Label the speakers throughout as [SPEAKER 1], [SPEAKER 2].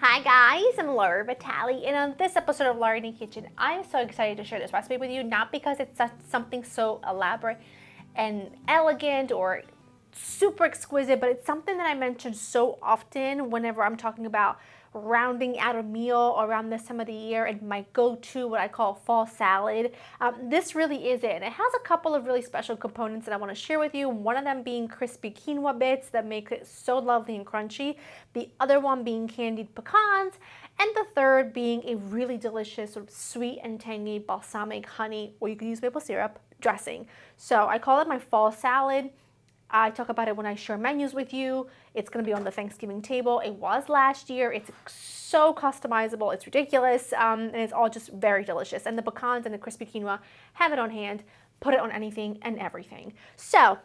[SPEAKER 1] Hi guys, I'm Laura Vitale, and on this episode of Laura in the Kitchen, I'm so excited to share this recipe with you, not because it's something so elaborate and elegant or super exquisite, but it's something that I mention so often whenever I'm talking about rounding out a meal around this time of the year and my go-to, what I call fall salad. This really is it. And it has a couple of really special components that I want to share with you. One of them being crispy quinoa bits that make it so lovely and crunchy. The other one being candied pecans. And the third being a really delicious sort of sweet and tangy balsamic honey, or you can use maple syrup, dressing. So I call it my fall salad. I talk about it when I share menus with you. It's going to be on the Thanksgiving table. It was last year. It's so customizable. It's ridiculous. And it's all just very delicious. And the pecans and the crispy quinoa, have it on hand. Put it on anything and everything. So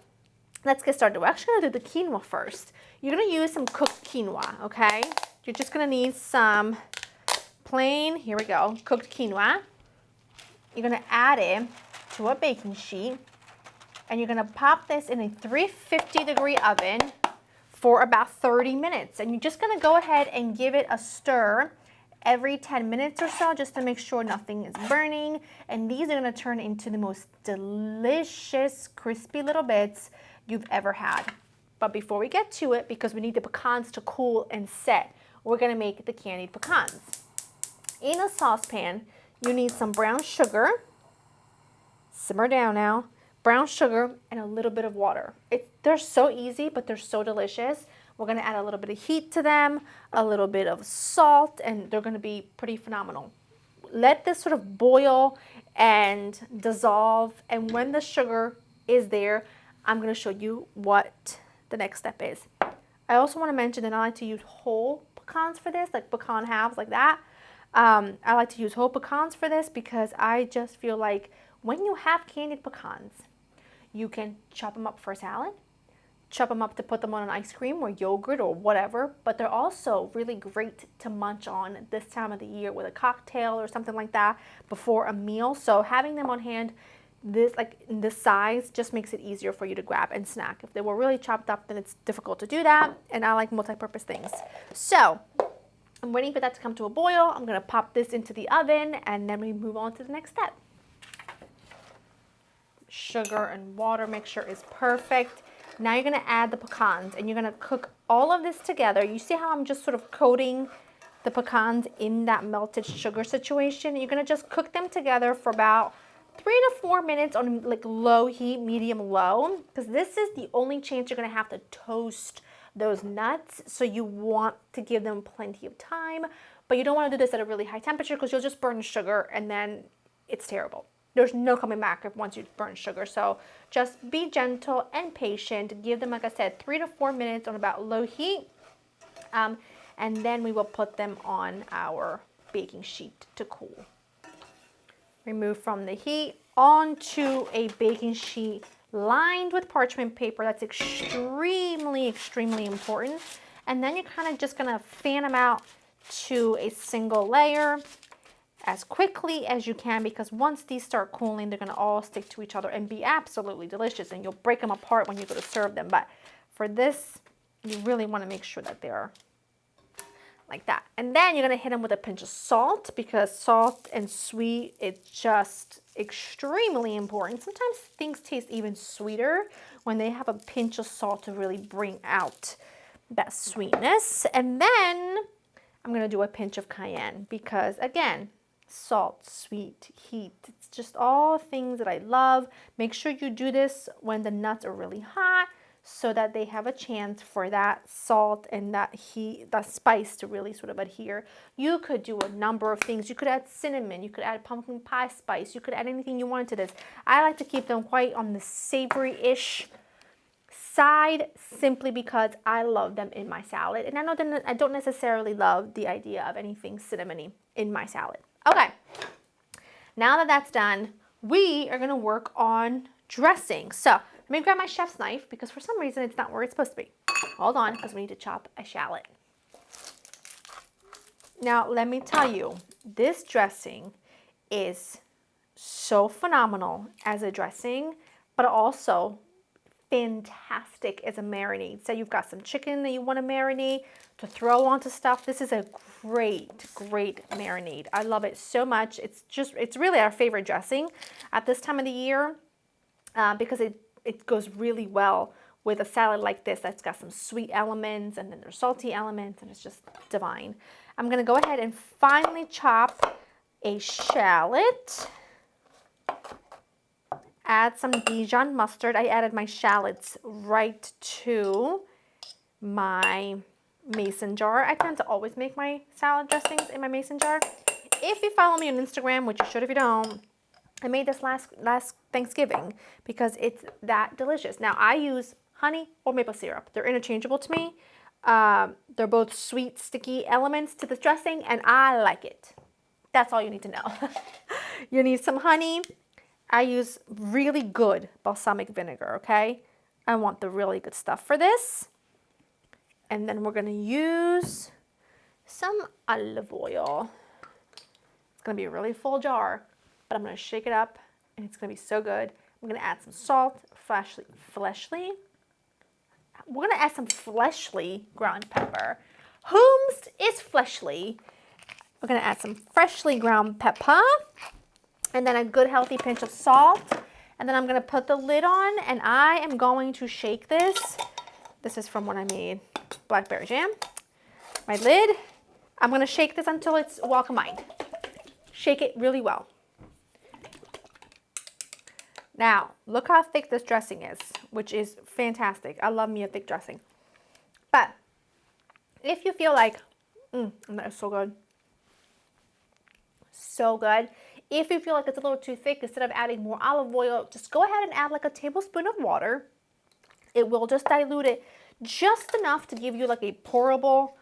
[SPEAKER 1] let's get started. We're actually going to do the quinoa first. You're going to use some cooked quinoa, okay? You're just going to need some plain, here we go, cooked quinoa. You're going to add it to a baking sheet. And you're gonna pop this in a 350-degree oven for about 30 minutes. And you're just gonna go ahead and give it a stir every 10 minutes or so, just to make sure nothing is burning. And these are gonna turn into the most delicious, crispy little bits you've ever had. But before we get to it, because we need the pecans to cool and set, we're gonna make the candied pecans. In a saucepan, you need some brown sugar. Simmer down now. Brown sugar and a little bit of water. They're so easy, but they're so delicious. We're gonna add a little bit of heat to them, a little bit of salt, and they're gonna be pretty phenomenal. Let this sort of boil and dissolve, and when the sugar is there, I'm gonna show you what the next step is. I also wanna mention that I like to use whole pecans for this, like pecan halves like that. I like to use whole pecans for this because I just feel like when you have candied pecans, you can chop them up for a salad, chop them up to put them on an ice cream or yogurt or whatever, but they're also really great to munch on this time of the year with a cocktail or something like that before a meal. So having them on hand, this size just makes it easier for you to grab and snack. If they were really chopped up, then it's difficult to do that, and I like multi-purpose things. So I'm waiting for that to come to a boil. I'm gonna pop this into the oven, and then we move on to the next step. Sugar and water mixture is perfect. Now you're gonna add the pecans and you're gonna cook all of this together. You see how I'm just sort of coating the pecans in that melted sugar situation? You're gonna just cook them together for about 3 to 4 minutes on like low heat, medium low, because this is the only chance you're gonna have to toast those nuts. So you want to give them plenty of time, but you don't wanna do this at a really high temperature because you'll just burn sugar and then it's terrible. There's no coming back once you burn sugar. So just be gentle and patient. Give them, like I said, 3 to 4 minutes on about low heat. And then we will put them on our baking sheet to cool. Remove from the heat onto a baking sheet lined with parchment paper. That's extremely, extremely important. And then you're kind of just gonna fan them out to a single layer as quickly as you can, because once these start cooling, they're gonna all stick to each other and be absolutely delicious, and you'll break them apart when you go to serve them. But for this, you really wanna make sure that they're like that. And then you're gonna hit them with a pinch of salt, because salt and sweet, it's just extremely important. Sometimes things taste even sweeter when they have a pinch of salt to really bring out that sweetness. And then I'm gonna do a pinch of cayenne, because again, salt, sweet, heat, it's just all things that I love. Make sure you do this when the nuts are really hot so that they have a chance for that salt and that heat, that spice to really sort of adhere. You could do a number of things. You could add cinnamon, you could add pumpkin pie spice, you could add anything you want to this. I like to keep them quite on the savory-ish side, simply because I love them in my salad. And I know that I don't necessarily love the idea of anything cinnamony in my salad. Okay, now that that's done, we are gonna work on dressing. So let me grab my chef's knife, because for some reason it's not where it's supposed to be. Hold on, because we need to chop a shallot. Now let me tell you, this dressing is so phenomenal as a dressing, but also fantastic as a marinade. So you've got some chicken that you want to marinate to throw onto stuff. This is a great marinade. I love it so much. It's really our favorite dressing at this time of the year because it goes really well with a salad like this that's got some sweet elements and then there's salty elements, and it's just divine. I'm gonna go ahead and finely chop a shallot. Add some Dijon mustard. I added my shallots right to my mason jar. I tend to always make my salad dressings in my mason jar. If you follow me on Instagram, which you should if you don't, I made this last Thanksgiving because it's that delicious. Now I use honey or maple syrup. They're interchangeable to me. They're both sweet, sticky elements to the dressing, and I like it. That's all you need to know. You need some honey. I use really good balsamic vinegar, okay? I want the really good stuff for this. And then we're gonna use some olive oil. It's gonna be a really full jar, but I'm gonna shake it up and it's gonna be so good. I'm gonna add some salt, fleshly. We're gonna add some fleshly ground pepper. Whomst is fleshly? We're gonna add some freshly ground pepper and then a good healthy pinch of salt. And then I'm gonna put the lid on and I am going to shake this. This is from when I made blackberry jam. My lid, I'm gonna shake this until it's well combined. Shake it really well. Now, look how thick this dressing is, which is fantastic. I love me a thick dressing. But if you feel like, that is so good. So good. If you feel like it's a little too thick, instead of adding more olive oil, just go ahead and add like a tablespoon of water. It will just dilute it just enough to give you like a pourable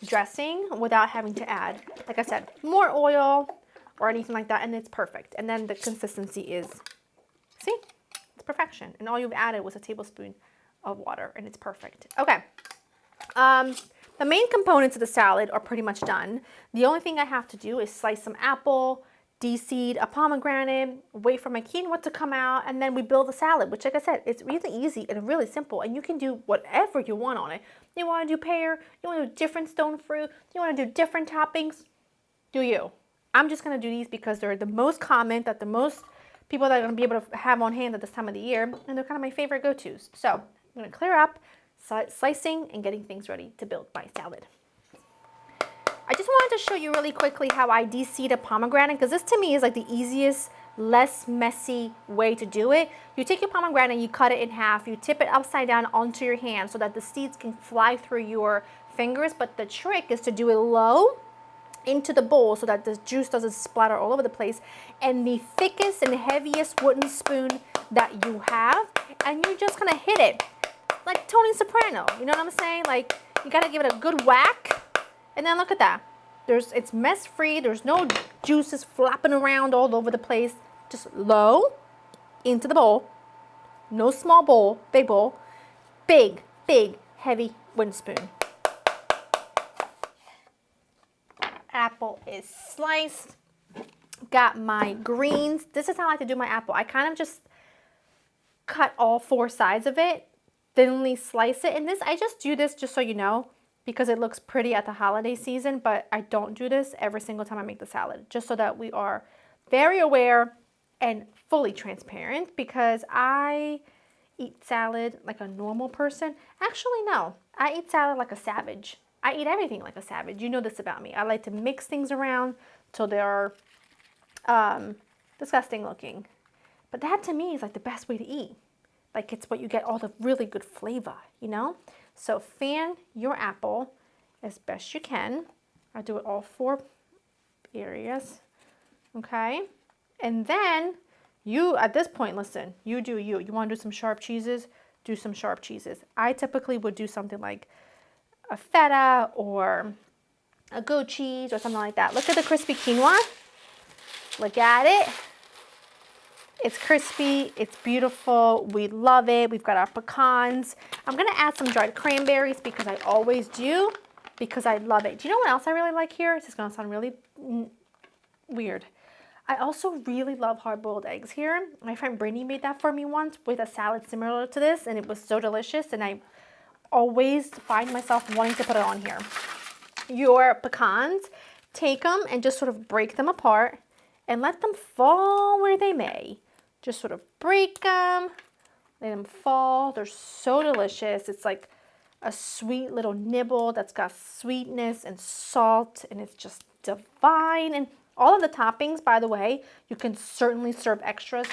[SPEAKER 1] dressing without having to add, like I said, more oil or anything like that, and it's perfect. And then the consistency is, see, it's perfection. And all you've added was a tablespoon of water, and it's perfect. Okay. The main components of the salad are pretty much done. The only thing I have to do is slice some apple, de-seed a pomegranate, wait for my quinoa to come out, and then we build the salad, which, like I said, it's really easy and really simple, and you can do whatever you want on it. You want to do pear, you want to do different stone fruit, you want to do different toppings, do you. I'm just going to do these because they're the most common, that the most people that are going to be able to have on hand at this time of the year, and they're kind of my favorite go-tos. So I'm going to clear up, slicing, and getting things ready to build my salad. I just wanted to show you really quickly how I de-seed a pomegranate, because this to me is like the easiest, less messy way to do it. You take your pomegranate, you cut it in half, you tip it upside down onto your hand so that the seeds can fly through your fingers, but the trick is to do it low into the bowl so that the juice doesn't splatter all over the place, and the thickest and heaviest wooden spoon that you have, and you're just gonna hit it like Tony Soprano, you know what I'm saying? Like, you gotta give it a good whack. And then look at that. It's mess free. There's no juices flopping around all over the place. Just low into the bowl. No small bowl, big bowl. Big, heavy wooden spoon. Apple is sliced. Got my greens. This is how I like to do my apple. I kind of just cut all four sides of it, thinly slice it. And this, I just do this just so you know, because it looks pretty at the holiday season, but I don't do this every single time I make the salad, just so that we are very aware and fully transparent, because I eat salad like a normal person. Actually, no, I eat salad like a savage. I eat everything like a savage. You know this about me. I like to mix things around till they're disgusting looking. But that to me is like the best way to eat. Like, it's what you get all the really good flavor, you know? So fan your apple as best you can. I do it all four areas, okay? And then you, at this point, listen, you do you. You want to do some sharp cheeses? Do some sharp cheeses. I typically would do something like a feta or a goat cheese or something like that. Look at the crispy quinoa. Look at it. It's crispy, it's beautiful, we love it. We've got our pecans. I'm gonna add some dried cranberries because I always do, because I love it. Do you know what else I really like here? This is gonna sound really weird. I also really love hard-boiled eggs here. My friend Brittany made that for me once with a salad similar to this, and it was so delicious, and I always find myself wanting to put it on here. Your pecans, take them and just sort of break them apart and let them fall where they may. Just sort of break them, let them fall. They're so delicious. It's like a sweet little nibble that's got sweetness and salt, and it's just divine. And all of the toppings, by the way, you can certainly serve extras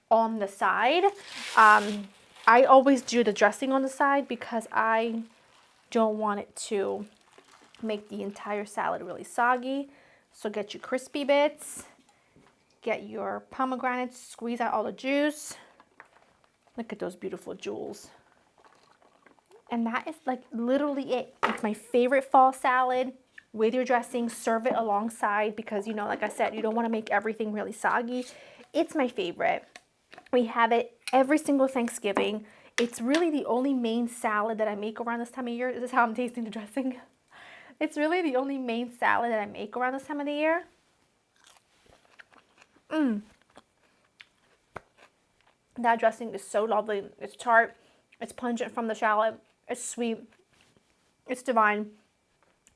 [SPEAKER 1] on the side. I always do the dressing on the side because I don't want it to make the entire salad really soggy. So get your crispy bits, get your pomegranates, squeeze out all the juice. Look at those beautiful jewels. And that is like literally it. It's my favorite fall salad. With your dressing, serve it alongside because, you know, like I said, you don't want to make everything really soggy. It's my favorite. We have it every single Thanksgiving. It's really the only main salad that I make around this time of year. This is how I'm tasting the dressing. It's really the only main salad that I make around this time of the year. That dressing is so lovely. It's tart. It's pungent from the shallot. It's sweet. It's divine.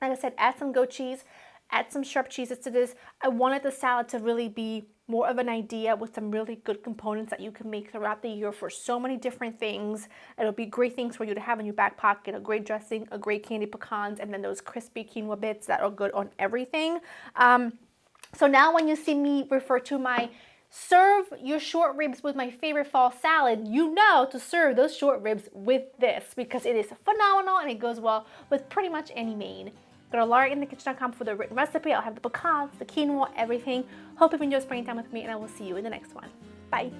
[SPEAKER 1] Like I said, add some goat cheese, add some sharp cheeses to this. I wanted the salad to really be more of an idea with some really good components that you can make throughout the year for so many different things. It'll be great things for you to have in your back pocket, a great dressing, a great candy pecans, and then those crispy quinoa bits that are good on everything. So now when you see me refer to my serve your short ribs with my favorite fall salad, you know to serve those short ribs with this because it is phenomenal and it goes well with pretty much any main. Go to laurainthekitchen.com for the written recipe. I'll have the pecans, the quinoa, everything. Hope you've enjoyed spending time with me, and I will see you in the next one. Bye.